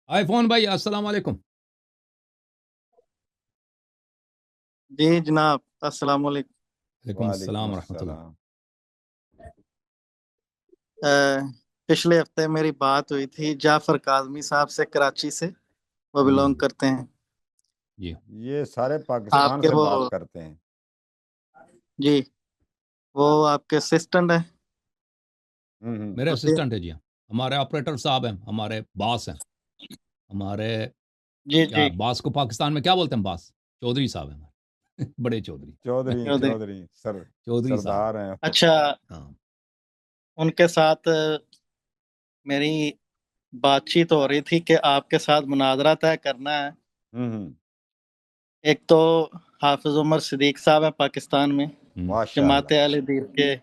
آئی phone بھائی السلام علیکم. جی جناب السلام علیکم. وعلیکم السلام ورحمۃ اللہ. پچھلے ہفتے میری بات ہوئی تھی جعفر کاظمی صاحب سے، کراچی سے، وہ بلونگ کرتے ہیں. جی یہ سارے آپ پاکستان کے سے وہ بات کرتے ہیں. جی وہ آپ کے اسسٹنٹ ہیں. میرے اسسٹنٹ ہے جی. ہمارے آپریٹر صاحب ہیں، ہمارے باس ہیں، ہمارے جی کیا جی باس کو پاکستان میں کیا بولتے ہیں؟ باس چودھری صاحب ہیں، بڑے چودھری چودھری سردار ہیں. اچھا، ہاں ان کے ساتھ میری بات چیت ہو رہی تھی کہ آپ کے ساتھ مناظرہ طے کرنا ہے. ایک تو حافظ عمر صدیق صاحب ہیں پاکستان میں، جماعت اہل حدیث کے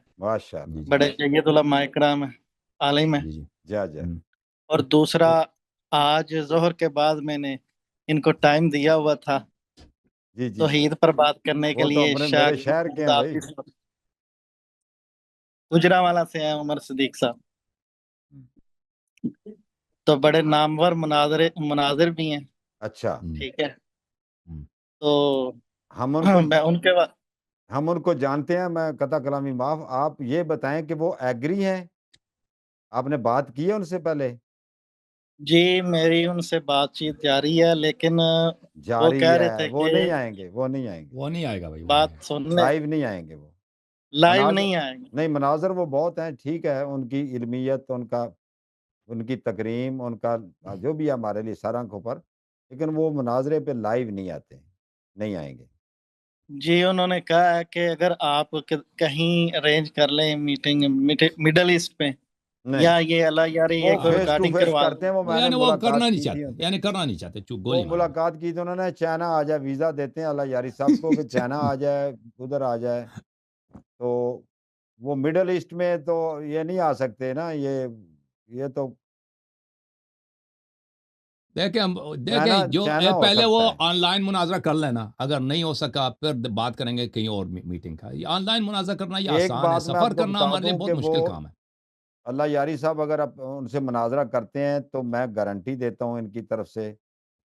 بڑے جید علماء اکرام ہیں، عالم ہیں. اور دوسرا آج ظہر کے بعد میں نے ان کو ٹائم دیا ہوا تھا توحید پر بات کرنے کے لیے. میرے شہر کے ہیں بھائی، گجرانوالہ سے ہیں عمر صدیق صاحب، تو بڑے نامور مناظر بھی ہیں. اچھا ٹھیک ہے، تو ہم ان کو جانتے ہیں. میں قطع کلامی معاف، آپ یہ بتائیں کہ وہ ایگری ہیں؟ آپ نے بات کی ہے ان سے پہلے؟ جی میری ان سے بات چیت جاری ہے، لیکن وہ کہہ رہے تھے وہ کہ نہیں آئیں گے. وہ نہیں آئے گا بھائی، بات سننے لائیو نہیں آئیں گے. وہ لائیو نہیں آئیں گے. نہیں، مناظر وہ بہت ہیں، ٹھیک ہے، ان کی علمیت، ان کی تکریم، ان کا جو بھی ہمارے لیے سر آنکھوں پر، لیکن وہ مناظرے پہ لائیو نہیں آتے، نہیں آئیں گے. جی انہوں نے کہا ہے کہ اگر آپ کہیں ارینج کر لیں میٹنگ مڈل ایسٹ پہ، یا یہ اللہ یاری یہ کوئی ریکارڈنگ کروا کرتے ہیں. وہ میں نے یعنی وہ کرنا نہیں کی تھی، چاہتے، یعنی کرنا نہیں چاہتے، وہ گولی مار. ملاقات کی تھی انہوں نے. چائنا آ جائے، ویزا دیتے ہیں اللہ یاری صاحب کو کہ چائنا آ جائے، ادھر آ جائے. تو وہ مڈل ایسٹ میں تو یہ نہیں آ سکتے نا. یہ تو دیکھیں جو پہلے وہ آن لائن مناظرہ کر لینا، اگر نہیں ہو سکا پھر بات کریں گے کہیں اور میٹنگ کا. یہ آن لائن مناظرہ کرنا یہ آسان ہے، سفر کرنا ہمارے لیے بہت مشکل کام ہے. اللہ یاری صاحب اگر آپ ان سے مناظرہ کرتے ہیں تو میں گارنٹی دیتا ہوں ان کی طرف سے،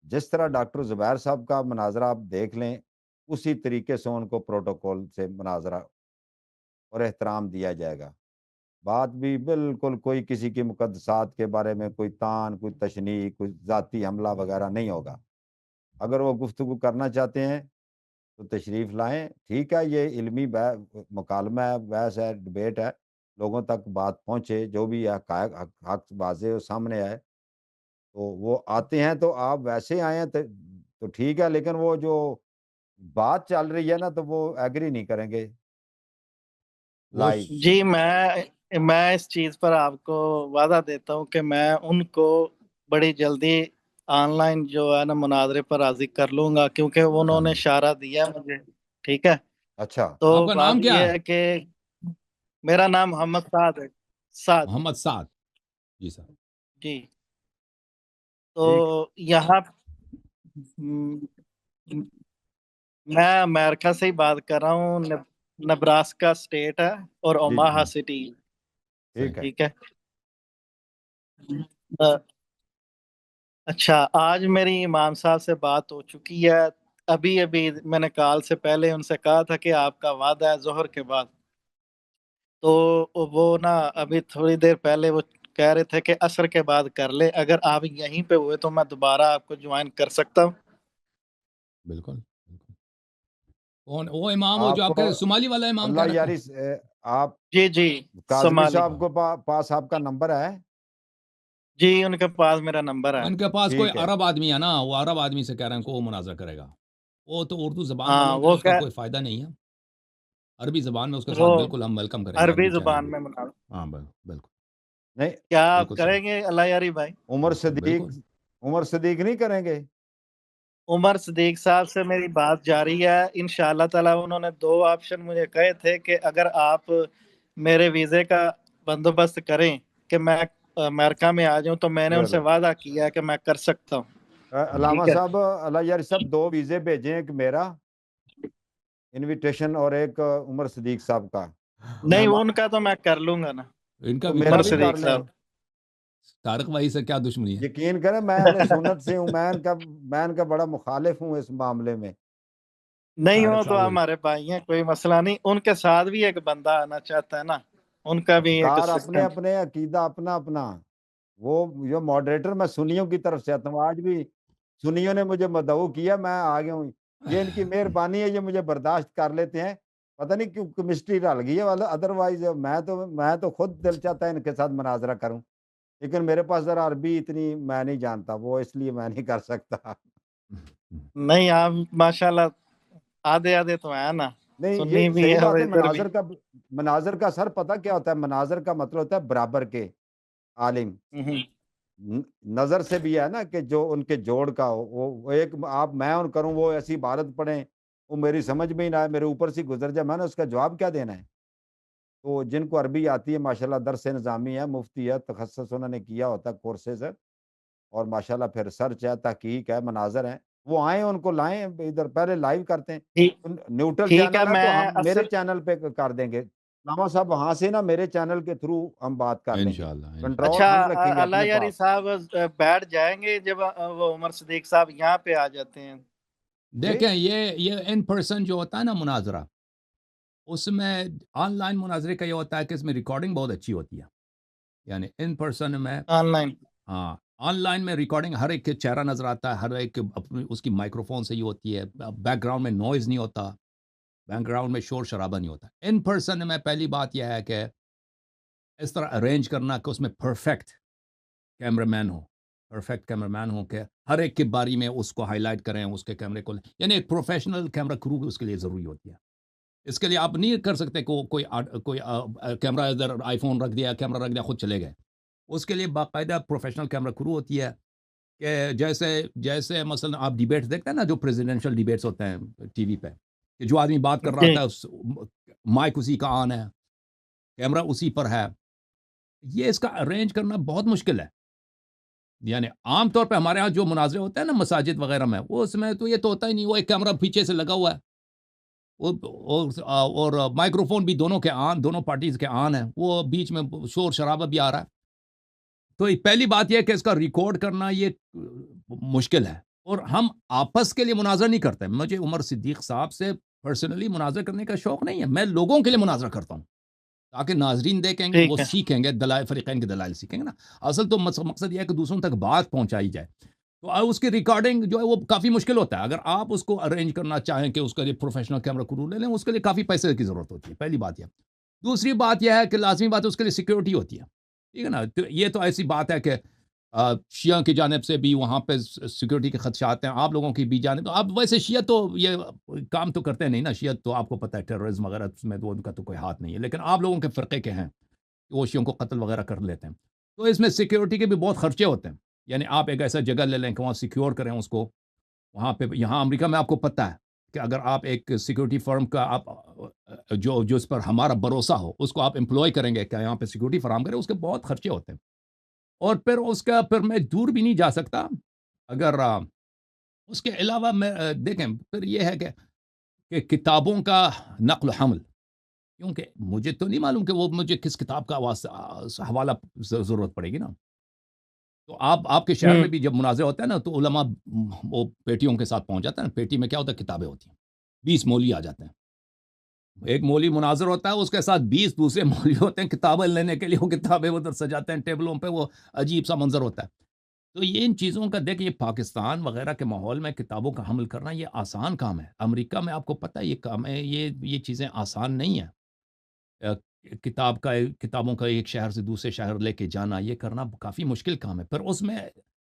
جس طرح ڈاکٹر زبیر صاحب کا مناظرہ آپ دیکھ لیں، اسی طریقے سے ان کو پروٹوکول سے مناظرہ اور احترام دیا جائے گا. بات بھی بالکل کوئی کسی کی مقدسات کے بارے میں کوئی تان، کوئی تشنیع، کوئی ذاتی حملہ وغیرہ نہیں ہوگا. اگر وہ گفتگو کرنا چاہتے ہیں تو تشریف لائیں، ٹھیک ہے. یہ علمی مکالمہ ہے، بحث ہے، ڈبیٹ ہے، لوگوں تک بات پہنچے، جو بھی حق واضح سامنے آئے تو وہ آتے ہیں. تو آپ ویسے آئیں تو ٹھیک ہے، لیکن وہ جو بات چل رہی ہے نا تو وہ ایگری نہیں کریں گے لائیو. جی میں اس چیز پر آپ کو وعدہ دیتا ہوں کہ میں ان کو بڑی جلدی آن لائن جو ہے نا مناظرے پر راضی کر لوں گا، کیونکہ انہوں نے اشارہ دیا مجھے. ٹھیک ہے، اچھا تو آپ کا نام کیا ہے؟ کہ میرا نام محمد سعد ہے. محمد سعد. جی سر. جی تو یہاں میں امریکہ سے ہی بات کر رہا ہوں. نبراسکا اسٹیٹ ہے اور اوماہا سٹی. ٹھیک ہے. اچھا، آج میری امام صاحب سے بات ہو چکی ہے. ابھی میں نے کال سے پہلے ان سے کہا تھا کہ آپ کا وعدہ ہے ظہر کے بعد. تو وہ نا ابھی تھوڑی دیر پہلے وہ کہہ رہے تھے کہ عصر کے بعد کر لے. اگر آپ یہیں پہ ہوئے تو میں دوبارہ آپ کو جوائن کر سکتا ہوں. بالکل. وہ امام ہو جو آپ کے صومالی والا امام اللہ یاری آپ جی کاظمی صاحب کو پاس آپ کا نمبر ہے؟ جی ان کے پاس میرا نمبر ہے. ان کے پاس کوئی عرب آدمی ہے نا، وہ عرب آدمی سے کہہ رہے ہیں کہ وہ مناظرہ کرے گا. وہ تو اردو زبان والوں کے اس کا کوئی فائدہ نہیں ہے. عربی زبان میں اس کے ساتھ بالکل ہم ویلکم کریں گے. عربی زبان میں مناظرہ. ہاں بالکل. نہیں کیا آپ کریں گے اللہ یاری بھائی؟ عمر صدیق نہیں کریں گے؟ عمر صدیق صاحب سے میری بات جاری ہے. انشاءاللہ تعالی انہوں نے 2 آپشن مجھے کہے تھے کہ اگر آپ میرے ویزے کا بندوبست کریں کہ میں امریکہ میں آ جاؤں، تو میں نے ان سے وعدہ کیا کہ میں کر سکتا ہوں. علامہ صاحب، اللہ یاری صاحب 2 ویزے بھیجیں، ایک میرا انویٹیشن اور ایک عمر صدیق صاحب کا. نہیں ان کا تو میں کر لوں گا نا. ان کا میرا بھی کر لیں. طارق بھائی سے کیا دشمنی ہے؟ یقین کریں میں اہل سنت سے ہوں، میں ان کا بڑا مخالف ہوں اس معاملے میں۔ نہیں ہو تو ہمارے بھائی ہیں، کوئی مسئلہ نہیں، ان کے ساتھ بھی ایک بندہ آنا چاہتا ہے نا، ان کا بھی ایک اپنے سسٹم۔ اپنے عقیدہ اپنا اپنا، وہ جو ماڈریٹر میں سنیوں کی طرف سے آتا ہوں، آج بھی سنیوں نے مجھے مدعو کیا، میں آ گیا ہوں، یہ ان کی مہربانی ہے، یہ مجھے برداشت کر لیتے ہیں، پتہ نہیں کیوں کیمسٹری رل گئی ہے، ادروائز میں تو خود دل چاہتا ہے ان کے ساتھ مناظرہ کروں، لیکن میرے پاس ذرا عربی اتنی میں نہیں جانتا، وہ اس لیے میں نہیں کر سکتا۔ نہیں آپ ماشاءاللہ آدھے آدھے تو ہیں نا، نہیں سنی یہ بھی صحیح ہے اور بات ہے، ادھر بھی۔ مناظر کا سر پتہ کیا ہوتا ہے؟ مناظر کا مطلب ہوتا ہے برابر کے عالم، نظر سے بھی ہے نا کہ جو ان کے جوڑ کا ہو، وہ ایک آپ میں ان کروں، وہ ایسی عبارت پڑھیں وہ میری سمجھ میں ہی نہ آئے، میرے اوپر سے گزر جائے، میں نے اس کا جواب کیا دینا ہے؟ تو جن کو عربی آتی ہے ماشاءاللہ، درس نظامی ہے، مفتی ہے، تخصص انہوں نے کیا ہوتا ہے، کورسز ہے، اور ماشاءاللہ پھر سرچ ہے، تحقیق ہے، مناظر ہیں، وہ آئیں ان کو لائیں ادھر، پہلے لائیو کرتے ہیں، نیوٹرل ٹھیک ہے، چینل ہے میں تو ہم میرے اصل چینل پہ کر دیں گے، علامہ صاحب وہاں سے نا میرے چینل کے تھرو ہم بات کر لیں گے، انشاءاللہ کنٹرول اچھا ہم رکھیں گے اللہ اپنے یاری پاس۔ صاحب بیٹھ جائیں گے جب وہ عمر صدیق صاحب یہاں پہ آ جاتے ہیں؟ دیکھیں یہ ان پرسن جو ہوتا ہے نا مناظرہ، اس میں آن لائن مناظرے کا یہ ہوتا ہے کہ اس میں ریکارڈنگ بہت اچھی ہوتی ہے، یعنی ان پرسن میں آن لائن؟ ہاں، آن لائن میں ریکارڈنگ ہر ایک کے چہرہ نظر آتا ہے، ہر ایک اپنی اس کی مائکروفون صحیح ہوتی ہے، بیک گراؤنڈ میں نوائز نہیں ہوتا، بیک گراؤنڈ میں شور شرابہ نہیں ہوتا۔ ان پرسن میں پہلی بات یہ ہے کہ اس طرح ارینج کرنا کہ اس میں پرفیکٹ کیمرہ مین ہو، پرفیکٹ کیمرہ مین ہو کہ ہر ایک کے باری میں اس کو ہائی لائٹ کریں، اس کے کیمرے کو، یعنی ایک پروفیشنل کیمرہ کرو اس کے لیے ضروری ہوتی ہے۔ اس کے لیے آپ نہیں کر سکتے کہ کوئی کیمرہ ادھر آئی فون رکھ دیا، کیمرہ رکھ دیا، خود چلے گئے۔ اس کے لیے باقاعدہ پروفیشنل کیمرہ کرو ہوتی ہے، کہ جیسے مثلا آپ ڈیبیٹس دیکھتے ہیں نا، جو پریزیڈنشل ڈیبیٹس ہوتے ہیں ٹی وی پہ، کہ جو آدمی بات کر رہا جی ہوتا ہے مائک اسی کا آن ہے، کیمرہ اسی پر ہے، یہ اس کا ارینج کرنا بہت مشکل ہے۔ یعنی عام طور پہ ہمارے ہاں جو مناظرے ہوتے ہیں نا مساجد وغیرہ میں، وہ اس میں تو یہ تو ہوتا ہی نہیں، وہ ایک کیمرہ پیچھے سے لگا ہوا ہے، اور مائکروفون بھی دونوں کے آن، دونوں پارٹیز کے آن ہیں، وہ بیچ میں شور شرابہ بھی آ رہا ہے۔ تو پہلی بات یہ ہے کہ اس کا ریکارڈ کرنا یہ مشکل ہے، اور ہم آپس کے لیے مناظرہ نہیں کرتے۔ مجھے عمر صدیق صاحب سے پرسنلی مناظرہ کرنے کا شوق نہیں ہے، میں لوگوں کے لیے مناظرہ کرتا ہوں تاکہ ناظرین دیکھیں گے، وہ ٹھیک ہے۔ سیکھیں گے، دلائل فریقین کے دلائل سیکھیں گے نا۔ اصل تو مقصد یہ ہے کہ دوسروں تک بات پہنچائی جائے، تو اس کی ریکارڈنگ جو ہے وہ کافی مشکل ہوتا ہے۔ اگر آپ اس کو ارینج کرنا چاہیں کہ اس کے لیے پروفیشنل کیمرہ کرو لے لیں، اس کے لیے کافی پیسے کی ضرورت ہوتی ہے، پہلی بات یہ۔ دوسری بات یہ ہے کہ لازمی بات ہے اس کے لیے سیکیورٹی ہوتی ہے، ٹھیک ہے نا۔ تو یہ تو ایسی بات ہے کہ شیعہ کی جانب سے بھی وہاں پہ سیکیورٹی کے خدشات ہیں، آپ لوگوں کی بھی جانب، تو اب ویسے شیعہ تو یہ کام تو کرتے نہیں نا، شیعہ تو آپ کو پتہ ہے ٹیررزم وغیرہ میں تو ان کا تو کوئی ہاتھ نہیں ہے، لیکن آپ لوگوں کے فرقے کے ہیں وہ شیعوں کو قتل وغیرہ کر لیتے ہیں، تو اس میں سیکیورٹی کے بھی بہت خرچے ہوتے ہیں۔ یعنی آپ ایک ایسا جگہ لے لیں کہ وہاں سیکیور کریں اس کو، وہاں پہ یہاں امریکہ میں آپ کو پتہ ہے کہ اگر آپ ایک سیکیورٹی فرم کا آپ جو اس پر ہمارا بھروسہ ہو اس کو آپ امپلوائے کریں گے کہ یہاں پہ سیکیورٹی فراہم کریں، اس کے بہت خرچے ہوتے ہیں، اور پھر میں دور بھی نہیں جا سکتا اگر اس کے علاوہ میں دیکھیں پھر یہ ہے کہ کتابوں کا نقل و حمل، کیونکہ مجھے تو نہیں معلوم کہ وہ مجھے کس کتاب کا حوالہ ضرورت پڑے گی نا۔ تو آپ کے شہر میں بھی جب مناظرہ ہوتا ہے نا تو علماء وہ پیٹیوں کے ساتھ پہنچ جاتا ہے نا، پیٹی میں کیا ہوتا ہے؟ کتابیں ہوتی ہیں، 20 مولوی آ جاتے ہیں، ایک مولوی مناظر ہوتا ہے، اس کے ساتھ 20 دوسرے مولوی ہوتے ہیں کتابیں لینے کے لیے، وہ کتابیں ادھر سجاتے ہیں ٹیبلوں پہ، وہ عجیب سا منظر ہوتا ہے۔ تو یہ ان چیزوں کا دیکھ، یہ پاکستان وغیرہ کے ماحول میں کتابوں کا حمل کرنا یہ آسان کام ہے، امریکہ میں آپ کو پتہ ہے یہ کام ہے، یہ چیزیں آسان نہیں ہیں۔ کتابوں کا ایک شہر سے دوسرے شہر لے کے جانا، یہ کرنا کافی مشکل کام ہے۔ پھر اس میں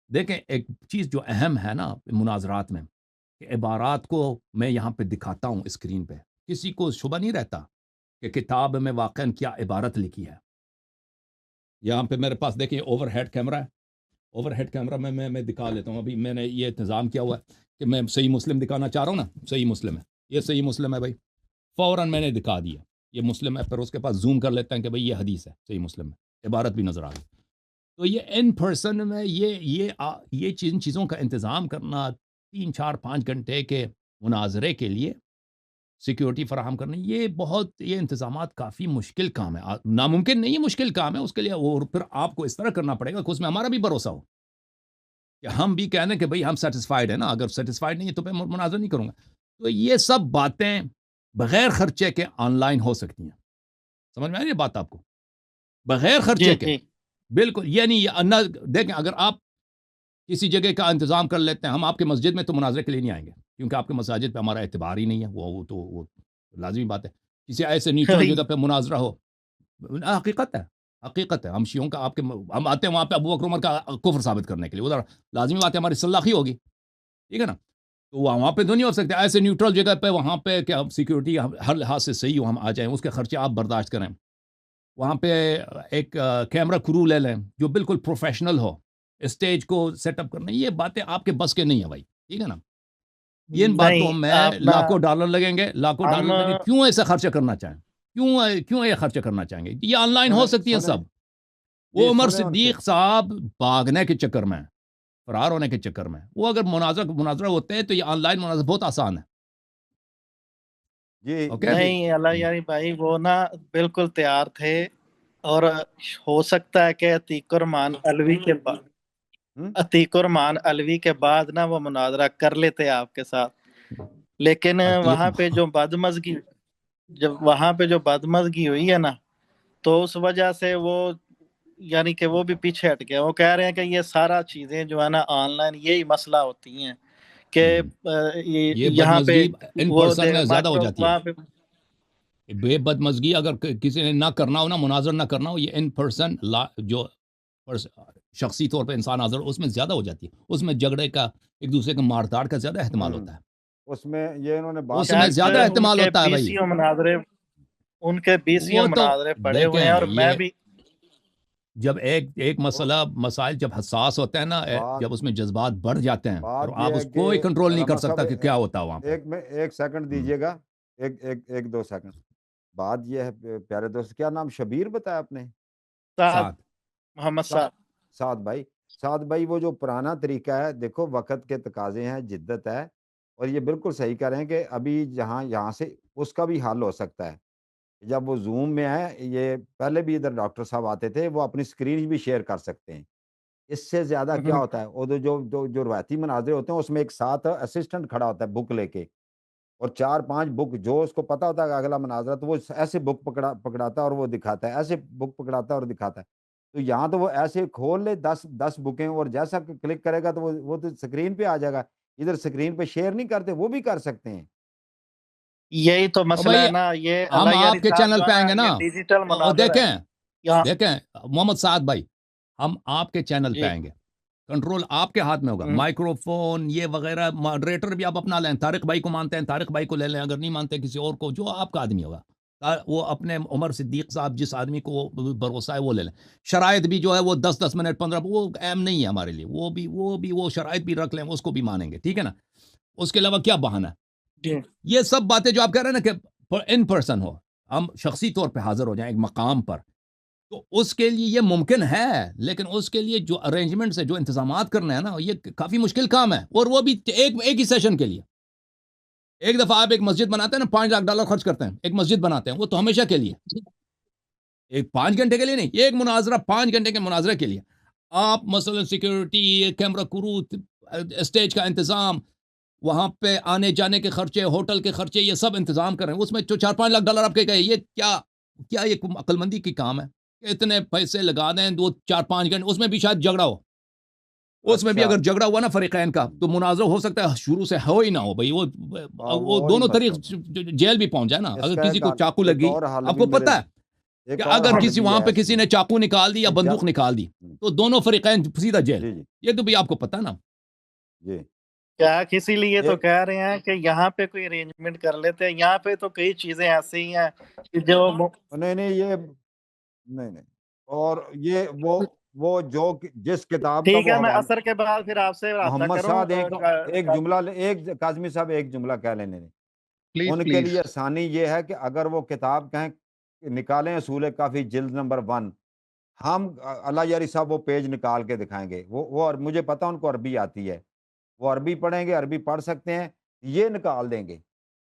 دیکھیں ایک چیز جو اہم ہے نا مناظرات میں، کہ عبارات کو میں یہاں پہ دکھاتا ہوں اسکرین پہ، کسی کو شبہ نہیں رہتا کہ کتاب میں واقعاً کیا عبارت لکھی ہے۔ یہاں پہ میرے پاس دیکھیں اوور ہیڈ کیمرہ ہے، اوور ہیڈ کیمرہ میں دکھا لیتا ہوں، ابھی میں نے یہ انتظام کیا ہوا ہے کہ میں صحیح مسلم دکھانا چاہ رہا ہوں نا، صحیح مسلم ہے، یہ صحیح مسلم ہے بھائی، فوراً میں نے دکھا دیا یہ مسلم ہے، پھر اس کے پاس زوم کر لیتے ہیں کہ بھئی یہ حدیث ہے، صحیح مسلم ہے، عبارت بھی نظر آ گئی۔ تو یہ ان پرسن میں یہ چیزوں کا انتظام کرنا 3 4 5 گھنٹے کے مناظرے کے لیے سیکیورٹی فراہم کرنا، یہ انتظامات کافی مشکل کام ہے، ناممکن نہیں ہے، مشکل کام ہے اس کے لیے، اور پھر آپ کو اس طرح کرنا پڑے گا کہ اس میں ہمارا بھی بھروسہ ہو، کہ ہم بھی کہہ دیں کہ بھئی ہم سیٹسفائیڈ ہیں نا، اگر سیٹسفائیڈ نہیں ہے تو میں مناظر نہیں کروں گا۔ تو یہ سب باتیں بغیر خرچے کے آن لائن ہو سکتی ہیں، سمجھ میں آ رہی ہے بات آپ کو؟ بغیر خرچے کے، بالکل، یعنی دیکھیں اگر آپ کسی جگہ کا انتظام کر لیتے ہیں، ہم آپ کے مسجد میں تو مناظرے کے لیے نہیں آئیں گے، کیونکہ آپ کے مساجد پہ ہمارا اعتبار ہی نہیں ہے، وہ لازمی بات ہے۔ کسی ایسے نیوٹرل جگہ پہ مناظرہ ہو، حقیقت ہے، حقیقت ہے، ہم شیعوں کا ہم آتے ہیں وہاں پہ ابو بکر عمر کا کفر ثابت کرنے کے لیے، ادھر لازمی بات ہے ہماری صلاحی ہوگی، ٹھیک ہے نا؟ تو وہاں پہ تو نہیں ہو سکتے ایسے نیوٹرل جگہ پہ، وہاں پہ کہ سیکیورٹی ہر لحاظ سے صحیح ہو، ہم آ جائیں، اس کے خرچے آپ برداشت کریں، وہاں پہ ایک کیمرہ کرو لے لیں جو بالکل پروفیشنل ہو، اسٹیج کو سیٹ اپ کرنا، یہ باتیں آپ کے بس کے نہیں ہیں بھائی، ٹھیک ہے نا؟ ان باتوں میں لاکھوں ڈالر لگیں گے، لاکھوں ڈالر لگیں گے، کیوں ایسا خرچہ کرنا چاہیں، کیوں یہ خرچہ کرنا چاہیں گے؟ یہ آن لائن ہو سکتی ہیں سب۔ وہ عمر صدیق صاحب بھاگنے کے چکر میں، فرار ہونے کے چکر میں، وہ اگر مناظرہ ہوتے ہیں تو یہ آن لائن مناظرہ بہت آسان ہے۔ جی نہیں اللہ یاری بھائی، وہ نا بالکل تیار تھے، اور ہو سکتا ہے کہ عتیق الرحمان علوی کے بعد عتیق الرحمان علوی کے بعد نا وہ مناظرہ کر لیتے آپ کے ساتھ، لیکن وہاں پہ جو بدمزگی ہوئی ہے نا، تو اس وجہ سے وہ یعنی کہ وہ بھی پیچھے ہٹ گیا۔ وہ کہہ رہے ہیں کہ یہ سارا چیزیں جو ہے نا آن لائن یہی مسئلہ ہوتی ہیں کہ یہاں پہ ان پرسن میں زیادہ ہو جاتی ہے، بے بدمزگی اگر کسی نے نہ کرنا ہو، نہ مناظر نہ کرنا ہو، یہ ان پرسن جو شخصی طور پہ انسان حاضر، اس میں زیادہ ہو جاتی ہے، اس میں جھگڑے کا، ایک دوسرے کا مار داڑ کا زیادہ احتمال ہوتا ہے، اس میں یہ انہوں نے اس میں زیادہ احتمال ہوتا ہے بھائی۔ ان کے 20 مناظرے پڑے ہوئے ہیں، اور میں بھی جب ایک مسائل جب حساس ہوتے ہیں نا، جب اس میں جذبات بڑھ جاتے ہیں، اور آپ اس کو کوئی کنٹرول نہیں کر سکتا کہ کیا ہوتا ہے وہاں پہ۔ ایک سیکنڈ دیجئے گا، ایک دو سیکنڈ۔ بات یہ ہے پیارے دوست، کیا نام شبیر بتایا آپ نے؟ محمد سعد بھائی، وہ جو پرانا طریقہ ہے، دیکھو وقت کے تقاضے ہیں، جدت ہے، اور یہ بالکل صحیح کہہ رہے ہیں کہ ابھی یہاں سے اس کا بھی حل ہو سکتا ہے۔ جب وہ زوم میں ہے، یہ پہلے بھی ادھر ڈاکٹر صاحب آتے تھے، وہ اپنی اسکرین بھی شیئر کر سکتے ہیں۔ اس سے زیادہ کیا ہوتا ہے، وہ جو روایتی مناظرے ہوتے ہیں، اس میں ایک ساتھ اسسٹنٹ کھڑا ہوتا ہے بک لے کے، اور 4-5 بک، جو اس کو پتا ہوتا ہے کہ اگلا مناظرہ، تو وہ ایسے بک پکڑاتا ہے اور وہ دکھاتا ہے، ایسے بک پکڑاتا ہے اور دکھاتا ہے۔ تو یہاں تو وہ ایسے کھول لے 10 بکیں، اور جیسا کلک کرے گا تو وہ تو اسکرین پہ آ جائے گا۔ ادھر اسکرین پہ شیئر نہیں کرتے، وہ بھی کر سکتے ہیں۔ یہی تو مسئلہ ہے نا، یہ ہم آپ کے چینل پہ آئیں گے نا، دیکھیں محمد سعد بھائی، ہم آپ کے چینل پہ آئیں گے، کنٹرول آپ کے ہاتھ میں ہوگا، مائکرو فون یہ وغیرہ، ماڈریٹر بھی آپ اپنا لیں، طارق بھائی کو مانتے ہیں طارق بھائی کو لے لیں، اگر نہیں مانتے کسی اور کو، جو آپ کا آدمی ہوگا، وہ اپنے عمر صدیق صاحب جس آدمی کو بھروسہ ہے وہ لے لیں۔ شرائط بھی جو ہے وہ 10 منٹ 15، وہ اہم نہیں ہے ہمارے لیے، وہ شرائط بھی رکھ لیں، اس کو بھی مانیں گے، ٹھیک ہے نا؟ اس کے علاوہ کیا بہانہ ہے؟ یہ سب باتیں جو آپ کہہ رہے ہیں نا کہ ان پرسن ہو، ہم شخصی طور پہ حاضر ہو جائیں ایک مقام پر، تو اس کے لیے یہ ممکن ہے، لیکن اس کے لیے جو ارینجمنٹس ہے، جو انتظامات کرنا ہے نا، یہ کافی مشکل کام ہے، اور وہ بھی ایک ہی سیشن کے لیے۔ ایک دفعہ آپ ایک مسجد بناتے ہیں نا، $5 لاکھ خرچ کرتے ہیں، ایک مسجد بناتے ہیں، وہ تو ہمیشہ کے لیے، ایک 5 گھنٹے کے لیے نہیں، ایک مناظرہ 5 گھنٹے کے مناظرے کے لیے آپ مثلا سیکیورٹی، کیمرہ کرو، اسٹیج کا انتظام، وہاں پہ آنے جانے کے خرچے، ہوٹل کے خرچے، یہ سب انتظام کریں، اس میں جو $4-5 لاکھ آپ کے کہے، یہ کیا یہ عقل مندی کی کام ہے؟ اتنے پیسے لگا دیں 2-4-5 گھنٹے، اس میں بھی شاید جھگڑا ہو، اس میں بھی اگر جھگڑا ہوا نا فریقین کا، تو مناظرہ ہو سکتا ہے شروع سے ہو ہی نہ ہو بھائی، وہ دونوں طریق جیل بھی پہنچ جائے نا، اگر کسی کو چاقو لگی، آپ کو پتہ ہے کہ اگر کسی وہاں پہ کسی نے چاقو نکال دی یا بندوق نکال دی، تو دونوں فریقین سیدھا جیل، یہ تو بھی آپ کو پتہ نا۔ کیا کسی لیے تو کہہ رہے ہیں کہ یہاں پہ کوئی ارینجمنٹ کر لیتے ہیں، یہاں پہ تو کئی چیزیں ایسی ہیں جو نہیں، اور یہ وہ جو جس کتاب کا ٹھیک ہے، میں عصر کے بعد پھر آپ سے محمد صاحب ایک جملہ، ایک کاظمی صاحب ایک جملہ کہہ لینے دیں، ان کے لیے آسانی یہ ہے کہ اگر وہ کتاب کہیں نکالیں اصول کافی جلد نمبر 1، ہم اللہ یاری صاحب وہ پیج نکال کے دکھائیں گے، وہ مجھے پتا ان کو عربی آتی ہے، وہ عربی پڑھیں گے، عربی پڑھ سکتے ہیں، یہ نکال دیں گے،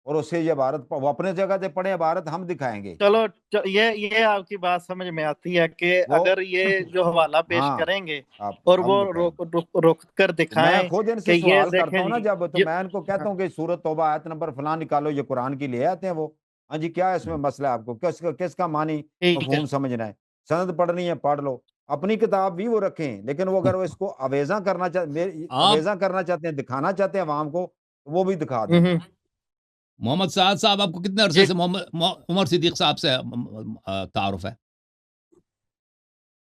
اور اس سے یہ عبارت وہ اپنے جگہ سے پڑھے عبارت ہم دکھائیں گے. چلو یہ آپ کی بات سمجھ میں آتی ہے کہ اگر یہ جو حوالہ پیش کریں گے اور وہ روک کر دکھائیں. میں خود ان سے سوال کرتا ہوں نا جب تو میں ان کو کہتا ہوں کہ سورۃ توبہ آیت نمبر فلاں نکالو, یہ قرآن کی لے آتے ہیں وہ. ہاں جی کیا اس میں مسئلہ ہے, آپ کو کس کا معنی مفہوم سمجھنا ہے, سند پڑھنی ہے پڑھ لو, اپنی کتاب بھی وہ رکھیں, لیکن وہ اگر وہ اس کو اویزاں کرنا چاہتے ہیں, دکھانا چاہتے ہیں عوام کو, وہ بھی دکھا دیں. محمد سعد صاحب آپ کو کتنے عرصے سے عمر صدیق صاحب سے تعارف ہے؟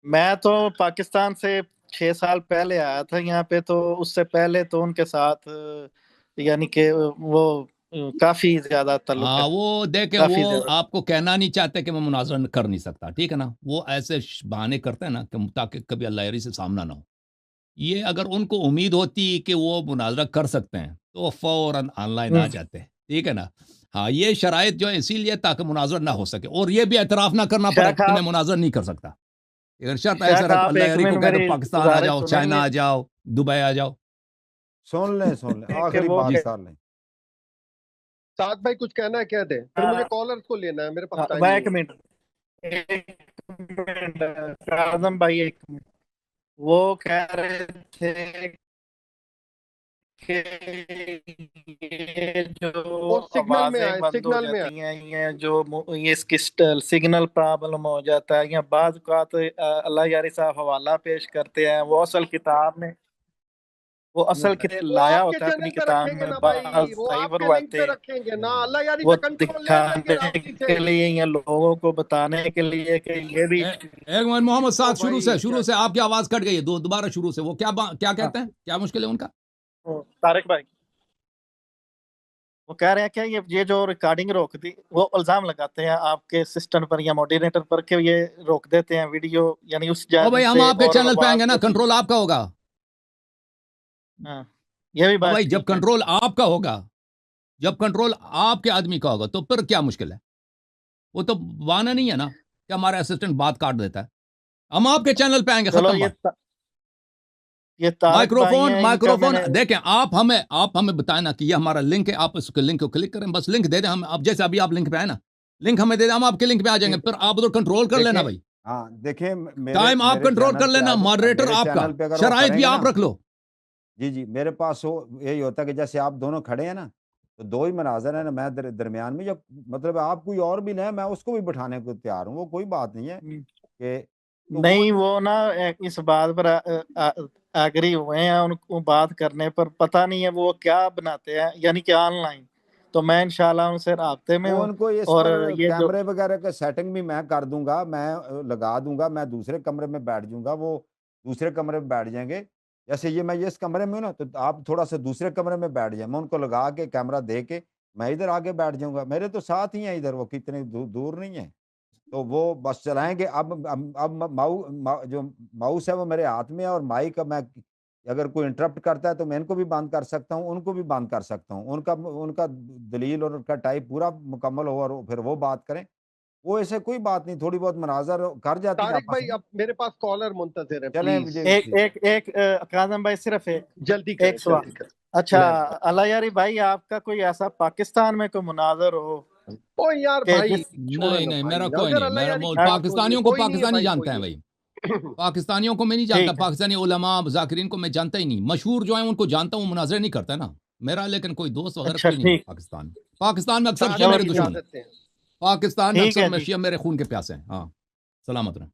میں تو پاکستان سے 6 سال پہلے آیا تھا یہاں پہ, تو اس سے پہلے تو ان کے ساتھ یعنی کہ وہ کافی زیادہ تعلق ہے. وہ دیکھیں وہ آپ کو کہنا نہیں چاہتے کہ میں مناظرہ کر نہیں سکتا, ٹھیک ہے نا, وہ ایسے بہانے کرتے ہیں نا کہ تاکہ کبھی اللہ یاری سے سامنا نہ ہو. یہ اگر ان کو امید ہوتی کہ وہ مناظرہ کر سکتے ہیں تو وہ فوراً آن لائن آ جاتے ہیں, ٹھیک ہے نا. ہاں یہ شرائط جو ہے اسی لیے تاکہ مناظرہ نہ ہو سکے, اور یہ بھی اعتراف نہ کرنا پڑے کہ میں مناظرہ نہیں کر سکتا. اگر شرط ایسا رہا تو اللہ یاری کو کہہ دو پاکستان آ جاؤ, چائنا آ جاؤ, دبئی آ جاؤ. سن لیں آخری بات سن لیں. سعد بھائی کچھ کہنا ہے کہہ دیں, پھر مجھے کالرز کو لینا ہے, میرے پاس ٹائم ایک منٹ اعظم بھائی, ایک منٹ. وہ کہہ رہے تھے کہ جو آوازیں بند ہو جاتی ہیں, جو اس کی سگنل پرابلم ہو جاتا ہے, یا بعض اوقات اللہ یاری صاحب حوالہ پیش کرتے ہیں, وہ اصل کتاب میں لایا ہوتا ہے اپنی کتاب میں, صحیح بھرواتے وہ دکھانے کے لیے یا لوگوں کو بتانے کے لیے کہ یہ بھی. ایک منٹ محمد صاحب, شروع سے آپ کی آواز کٹ گئی ہے, دوبارہ شروع سے. وہ کیا کہتے ہیں, کیا مشکل ہے ان کا؟ طارق بھائی وہ کہہ رہے ہیں کہ یہ جو ریکارڈنگ روک دی, وہ الزام لگاتے ہیں آپ کے سسٹم پر یا ماڈریٹر پر کہ یہ روک دیتے ہیں ویڈیو, یعنی اس جگہ بھائی ہم آپ کے چینل پہ آئیں گے نا, کنٹرول آپ کا ہوگا. یہ بھی بات بھائی جب کنٹرول آپ کا ہوگا, جب کنٹرول آپ کے آدمی کا ہوگا تو پھر کیا مشکل ہے؟ وہ تو وانا نہیں ہے نا کہ ہمارا اسسٹنٹ بات کاٹ دیتا ہے. ہم آپ کے چینل پہ آئیں گے, ختم بات. مائکروفون دیکھیں, آپ ہمیں بتائیں نا کہ یہ ہمارا لنک ہے, آپ اس کے لنک کو کلک کریں, بس لنک دے دیں ہم. اب جیسے ابھی آپ لنک پہ آئے نا, لنک ہمیں دے دیں, ہم آپ کے لنک پہ آ جائیں گے, پھر آپ ادھر کنٹرول کر لینا بھائی. ہاں دیکھیں ٹائم آپ کنٹرول کر لینا, ماڈریٹر آپ کا, شرائط بھی آپ رکھ لو. جی میرے پاس یہی ہوتا ہے کہ جیسے آپ دونوں کھڑے ہیں نا, تو 2 ہی مناظر ہیں نا, میں درمیان میں, جب مطلب آپ کوئی اور بھی لیں میں اس کو بھی بٹھانے کو تیار ہوں, وہ کوئی بات نہیں ہے کہ نہیں. وہ نا اس بات پر ایگری ہوئے ہیں, ان کو بات کرنے پر پتہ نہیں ہے وہ کیا بناتے ہیں, یعنی کہ آن لائن. تو میں انشاءاللہ ان سے رابطے میں ہوں, ان کو اس اور پر یہ کیمرے وغیرہ کا سیٹنگ بھی میں کر دوں گا, میں لگا دوں گا, میں دوسرے کمرے میں بیٹھ جاؤں گا, وہ دوسرے کمرے میں بیٹھ جائیں گے. جیسے یہ میں اس کمرے میں ہوں نا, تو آپ تھوڑا سا دوسرے کمرے میں بیٹھ جائیں, میں ان کو لگا کے کیمرہ دے کے میں ادھر آگے بیٹھ جاؤں گا. میرے تو ساتھ ہی ہیں ادھر, وہ کتنے دور نہیں ہیں, تو وہ بس چلائیں گے. اب جو ماؤس ہے وہ میرے ہاتھ میں ہے, اور مائک میں اگر کوئی انٹرپٹ کرتا ہے تو میں ان کو بھی بند کر سکتا ہوں, ان کو بھی بند کر سکتا ہوں. ان کا دلیل اور ان کا ٹائپ پورا مکمل ہو اور پھر وہ بات کریں. وہ ایسے کوئی بات نہیں, تھوڑی بہت مناظر کر جاتی ہے. طارق بھائی اب میرے پاس کالر منتظر ہے, چلیں ایک کاظم بھائی صرف جلدی ایک سوال. اچھا اللہ یاری بھائی, آپ کا کوئی ایسا پاکستان میں کوئی مناظر ہو؟ یار بھائی نہیں, میرا کوئی نہیں. پاکستانیوں کو پاکستانی جانتے ہیں بھائی, پاکستانیوں کو میں نہیں جانتا. پاکستانی علماء ذاکرین کو میں جانتا ہی نہیں. مشہور جو ہیں ان کو جانتا ہوں, مناظرے نہیں کرتا نا میرا, لیکن کوئی دوست وغیرہ کوئی نہیں. پاکستان میں اکثر شیعہ میرے دشمن ہیں. پاکستان میں اکثر شیعہ میرے خون کے پیاسے ہیں. ہاں سلامت رہیں.